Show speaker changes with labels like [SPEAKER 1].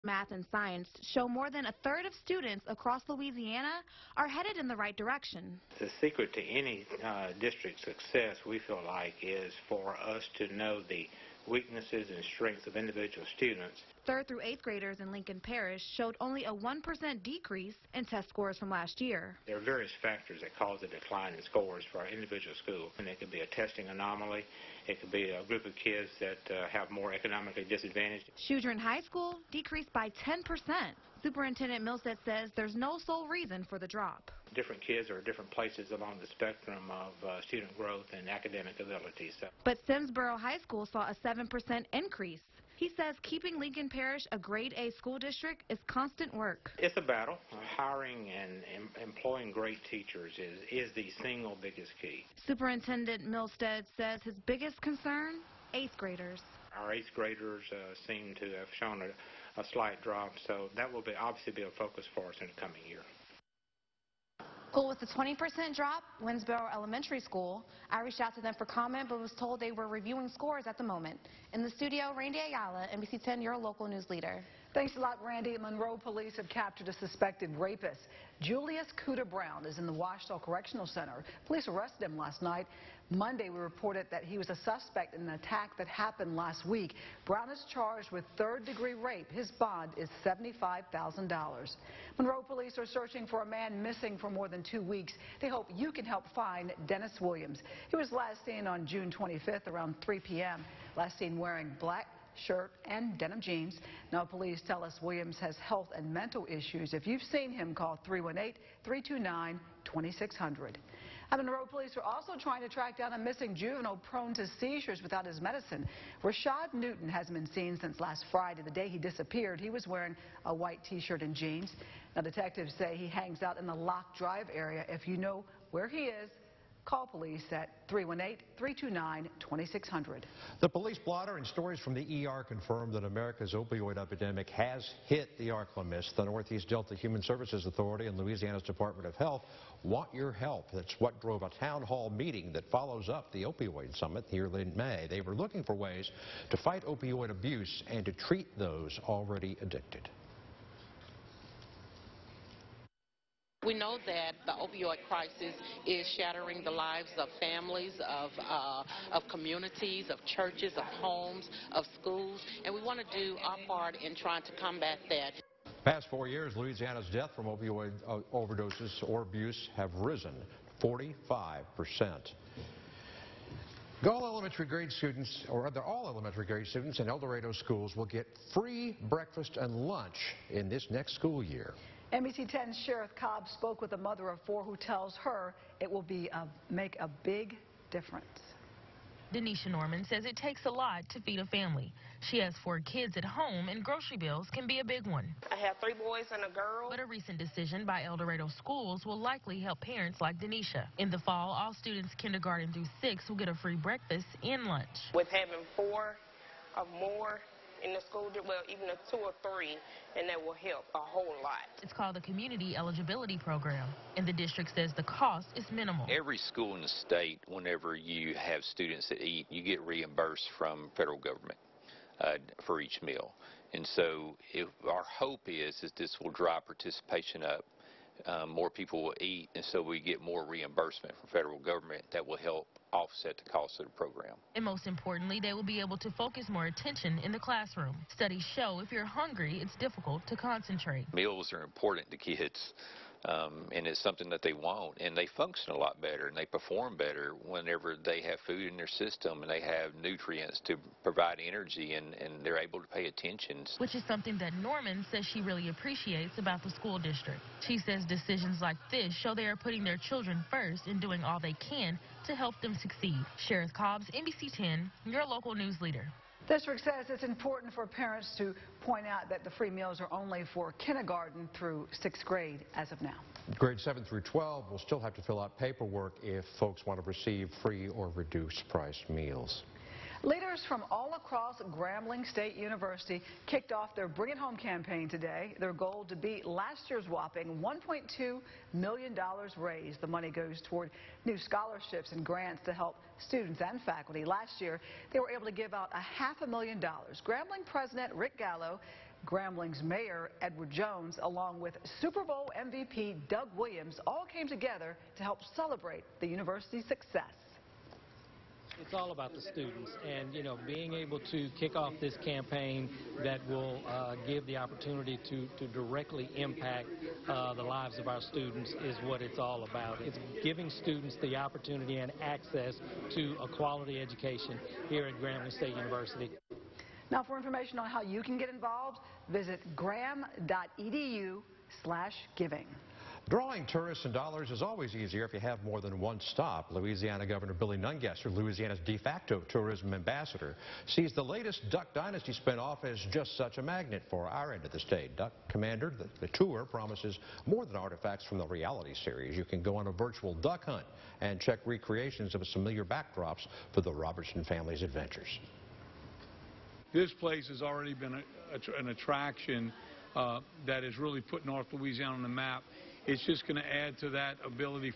[SPEAKER 1] Math and science show more than a third of students across Louisiana are headed in the right direction.
[SPEAKER 2] The secret to any district success, we feel like, is for us to know the weaknesses and strengths of individual students.
[SPEAKER 1] 3rd through 8th graders in Lincoln Parish showed only a 1% decrease in test scores from last year.
[SPEAKER 2] There are various factors that cause a decline in scores for our individual school, and it could be a testing anomaly. It could be a group of kids that have more economically disadvantaged.
[SPEAKER 1] Shudron High School decreased by 10%. Superintendent Milstead says there's no sole reason for the drop.
[SPEAKER 2] Different kids are at different places along the spectrum of student growth and academic ability.
[SPEAKER 1] But Simsboro High School saw a 7% increase. He says keeping Lincoln Parish a grade A school district is constant work.
[SPEAKER 2] It's a battle. Hiring and employing great teachers is the single biggest key.
[SPEAKER 1] Superintendent Milstead says his biggest concern, 8th graders.
[SPEAKER 2] Our 8th graders seem to have shown a slight drop, so that will obviously be a focus for us in the coming year.
[SPEAKER 1] School with a 20% drop, Winsboro Elementary School. I reached out to them for comment, but was told they were reviewing scores at the moment. In the studio, Randy Ayala, NBC 10, your local news leader.
[SPEAKER 3] Thanks a lot, Randy. Monroe police have captured a suspected rapist. Julius Cooter Brown is in the Washita Correctional Center. Police arrested him last night. Monday, we reported that he was a suspect in an attack that happened last week. Brown is charged with third-degree rape. His bond is $75,000. Monroe police are searching for a man missing for more than 2 weeks. They hope you can help find Dennis Williams. He was last seen on June 25th around 3 p.m. Last seen wearing black shirt and denim jeans. Now police tell us Williams has health and mental issues. If you've seen him, call 318-329-2600. Monroe police are also trying to track down a missing juvenile prone to seizures without his medicine. Rashad Newton hasn't been seen since last Friday, the day he disappeared. He was wearing a white t-shirt and jeans. Now detectives say he hangs out in the Lock Drive area. If you know where he is, call police at 318-329-2600.
[SPEAKER 4] The police blotter and stories from the ER confirm that America's opioid epidemic has hit the ARC list. The Northeast Delta Human Services Authority and Louisiana's Department of Health want your help. That's what drove a town hall meeting that follows up the opioid summit here in May. They were looking for ways to fight opioid abuse and to treat those already addicted.
[SPEAKER 5] We know that the opioid crisis is shattering the lives of families, of communities, of churches, of homes, of schools, and we want to do our part in trying to combat that.
[SPEAKER 4] Past 4 years, Louisiana's death from opioid overdoses or abuse have risen 45%. All elementary grade students in El Dorado schools will get free breakfast and lunch in this next school year.
[SPEAKER 3] NBC 10's Sheriff Cobb spoke with a mother of 4 who tells her it will make a big difference.
[SPEAKER 6] Denisha Norman says it takes a lot to feed a family. She has 4 kids at home, and grocery bills can be a big one.
[SPEAKER 7] I have 3 boys and a girl.
[SPEAKER 6] But a recent decision by El Dorado schools will likely help parents like Denisha. In the fall, all students kindergarten through 6 will get a free breakfast and lunch.
[SPEAKER 7] With having 4 or more in the school, well, even a 2 or 3, and that will help a whole lot.
[SPEAKER 6] It's called the Community Eligibility Program, and the district says the cost is minimal.
[SPEAKER 8] Every school in the state, whenever you have students that eat, you get reimbursed from federal government for each meal. And so our hope is this will drive participation up. More people will eat, and so we get more reimbursement from federal government that will help offset the cost of the program.
[SPEAKER 6] And most importantly, they will be able to focus more attention in the classroom. Studies show if you're hungry, it's difficult to concentrate.
[SPEAKER 8] Meals are important to kids, and it's something that they want, and they function a lot better and they perform better whenever they have food in their system and they have nutrients to provide energy, and they're able to pay attention.
[SPEAKER 6] Which is something that Norman says she really appreciates about the school district. She says decisions like this show they are putting their children first and doing all they can to help them succeed. Sheriff Cobbs, NBC 10, your local news leader.
[SPEAKER 3] District says it's important for parents to point out that the free meals are only for kindergarten through 6th grade as of now.
[SPEAKER 4] Grades 7 through 12 will still have to fill out paperwork if folks want to receive free or reduced price meals.
[SPEAKER 3] Leaders from all across Grambling State University kicked off their Bring It Home campaign today. Their goal to beat last year's whopping $1.2 million raised. The money goes toward new scholarships and grants to help students and faculty. Last year, they were able to give out $500,000. Grambling President Rick Gallo Grambling's mayor, Edward Jones, along with Super Bowl MVP Doug Williams, all came together to help celebrate the university's success.
[SPEAKER 9] It's all about the students, and being able to kick off this campaign that will give the opportunity to directly impact the lives of our students is what it's all about. It's giving students the opportunity and access to a quality education here at Grambling State University.
[SPEAKER 3] Now, for information on how you can get involved, visit gram.edu/giving.
[SPEAKER 4] Drawing tourists and dollars is always easier if you have more than one stop. Louisiana Governor Billy Nungesser, Louisiana's de facto tourism ambassador, sees the latest Duck Dynasty spinoff as just such a magnet for our end of the state. Duck Commander, the tour promises more than artifacts from the reality series. You can go on a virtual duck hunt and check recreations of familiar backdrops for the Robertson family's adventures.
[SPEAKER 10] This place has already been an attraction that has really put North Louisiana on the map. It's just going to add to that ability